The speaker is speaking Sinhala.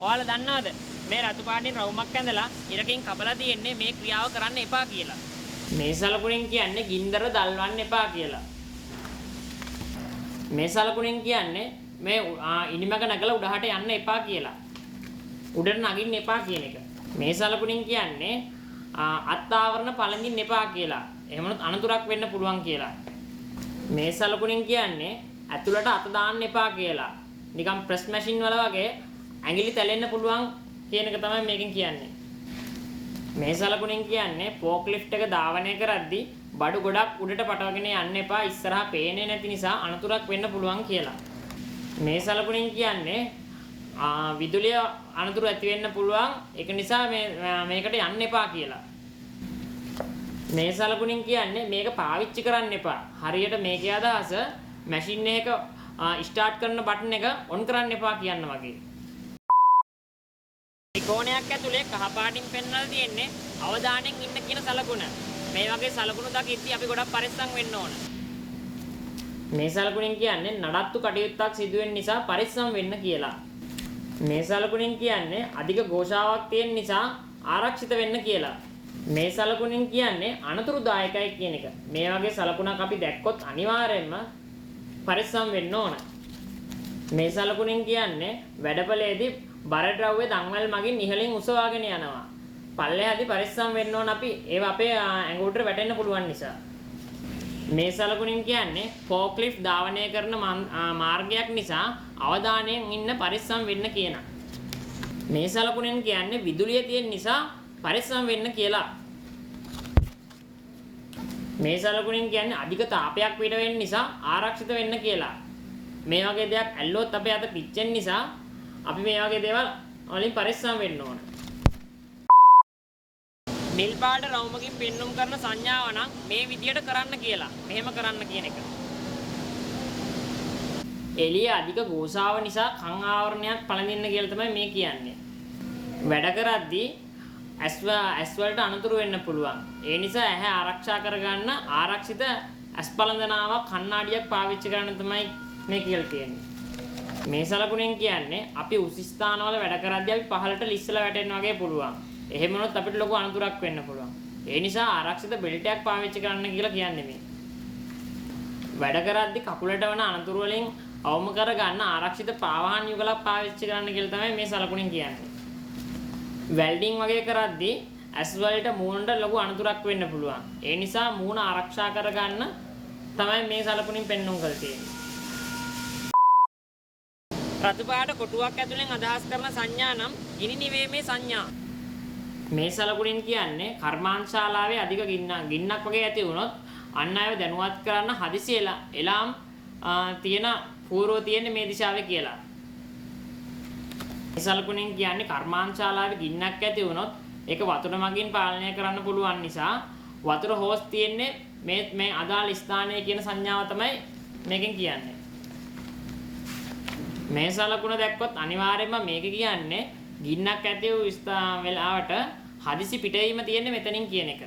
ඔයාලා දන්නවද මේ රතු පාටින් රවුමක් ඇඳලා ඉරකින් කපලා තියෙන්නේ මේ ක්‍රියාව කරන්න එපා කියලා. මේ සලකුණෙන් කියන්නේ ගින්දර දල්වන්න එපා කියලා. මේ සලකුණෙන් කියන්නේ මේ ඉනිමක නැගලා උඩහට යන්න එපා කියලා. උඩට නගින්න එපා කියන එක. මේ සලකුණෙන් කියන්නේ අත් ආවරණ පළඳින්න එපා කියලා. එහෙමනොත් අනතුරක් වෙන්න පුළුවන් කියලා. මේ සලකුණෙන් කියන්නේ ඇතුළට අත දාන්න එපා කියලා. නිකන් ප්‍රෙස් මැෂින් වල වගේ ඇඟිලි තැලෙන්න පුළුවන් කියන එක තමයි මේකෙන් කියන්නේ. මේ සලකුණෙන් කියන්නේ ෆෝක් ලිෆ්ට් එක ධාවනය කරද්දී බඩු ගොඩක් උඩට පටවගෙන යන්න එපා ඉස්සරහා පේන්නේ නැති නිසා අනතුරක් වෙන්න පුළුවන් කියලා. මේ සලකුණෙන් කියන්නේ විදුලිය අනතුරු ඇති වෙන්න පුළුවන් ඒක නිසා මේකට යන්න එපා කියලා. මේ සලකුණෙන් කියන්නේ මේක පාවිච්චි කරන්න එපා. හරියට මේකේ අදහස මැෂින් එක ස්ටාර්ට් කරන බටන් එක ඔන් කරන්න එපා කියන්න වගේ. ත්‍රිකෝණයක් ඇතුලේ කහ පාටින් පෙන්වලා තියෙන්නේ අවධානයෙන් ඉන්න කියන සලකුණ. මේ වගේ සලකුණු දකිද්දී අපි ගොඩක් පරිස්සම් වෙන්න ඕන. මේ සලකුණෙන් කියන්නේ නඩත්තු කටයුත්තක් සිදු වෙන නිසා පරිස්සම් වෙන්න කියලා. මේ සලකුණෙන් කියන්නේ අධික ഘോഷාවක් තියෙන නිසා ආරක්ෂිත වෙන්න කියලා. මේ සලකුණෙන් කියන්නේ අනතුරුදායකයි කියන එක. මේ වගේ සලකුණක් අපි දැක්කොත් අනිවාර්යයෙන්ම පරිස්සම් වෙන්න ඕන. මේ සලකුණෙන් කියන්නේ වැඩපළේදී බර ද්‍රව්‍ය දන්වැල් මගින් ඉහළින් උසවාගෙන යනවා. පල්ලෙහාදී පරිස්සම් වෙන්න ඕන අපි. ඒවා අපේ ඇඟ උඩට වැටෙන්න පුළුවන් නිසා. මේ සලකුණෙන් කියන්නේ ෆෝක් ලිෆ්ට් ධාවනය කරන මාර්ගයක් නිසා අවධානයෙන් ඉන්න පරිස්සම් වෙන්න කියන. මේ සලකුණෙන් කියන්නේ විදුලිය තියෙන නිසා පරිස්සම් වෙන්න කියලා. මේ සලකුණෙන් කියන්නේ අධික තාපයක් පිට වෙන්න නිසා ආරක්ෂිත වෙන්න කියලා. මේ වගේ දෙයක් ඇල්ලුවොත් අපේ අත පිච්චෙන නිසා අපි මේ වගේ දේවල් වලින් පරිස්සම් වෙන්න ඕන. නිල් පාට රවුමකින් පෙන්눔 කරන සංඥාව නම් මේ විදියට කරන්න කියලා. මෙහෙම කරන්න කියන එක. එළිය අධික ගෝසාව නිසා කන් ආවරණයක් පළඳින්න කියලා තමයි මේ කියන්නේ. වැඩ කරද්දී ඇස් වලට අනතුරු වෙන්න පුළුවන්. ඒ නිසා ඇහැ ආරක්ෂා කරගන්න ආරක්ෂිත ඇස් පළඳනාවක් කණ්ණාඩියක් පාවිච්චි කරන්න තමයි මේ කියලා තියෙන්නේ. මේ සලකුණෙන් කියන්නේ අපි උස ස්ථානවල වැඩ කරද්දී අපි පහළට ලිස්සලා වැටෙන්න වගේ පුළුවන්. එහෙම වුණොත් අපිට ලොකු අනතුරක් වෙන්න පුළුවන්. ඒ නිසා ආරක්ෂිත බෙල්ට් එකක් පාවිච්චි කරන්න කියලා කියන්නේ මේ. වැඩ කරද්දී කකුලට වන අනතුරු වලින් අවම කරගන්න ආරක්ෂිත පාවාහන් යුගලක් පාවිච්චි කරන්න කියලා තමයි මේ සලකුණෙන් කියන්නේ. වෙල්ඩින් වගේ කරද්දී ඇස් වලට මූණට ලොකු අනතුරක් වෙන්න පුළුවන්. ඒ නිසා මූණ ආරක්ෂා කරගන්න තමයි මේ සලකුණින් පෙන්වුම් කරලා තියෙන්නේ. රතු පාට කොටුවක් ඇතුලෙන් අදහස් කරන සංඥා නම් ගිනි නිවීමේ සංඥා. මේ සලකුණෙන් කියන්නේ කර්මාන්තශාලාවේ අධික ගින්නක් වගේ ඇති වුණොත් අන් අයව දැනුවත් කරන්න හදිසි එලාම් තියෙන පූර්ව තියෙන්නේ මේ දිශාවේ කියලා. මේ සලකුණෙන් කියන්නේ කර්මාන්තශාලාවේ ගින්නක් ඇති වුණොත් ඒක වතුර මගින් පාලනය කරන්න පුළුවන් නිසා වතුර හෝස් තියෙන්නේ මේ අදාළ ස්ථානයේ කියන සංඥාව තමයි මේකෙන් කියන්නේ. මේ සලකුණ දැක්කොත් අනිවාර්යයෙන්ම මේක කියන්නේ ගින්නක් ඇති වූ වෙලාවට හදිසි පිටවීම තියෙන්නේ මෙතනින් කියන එක.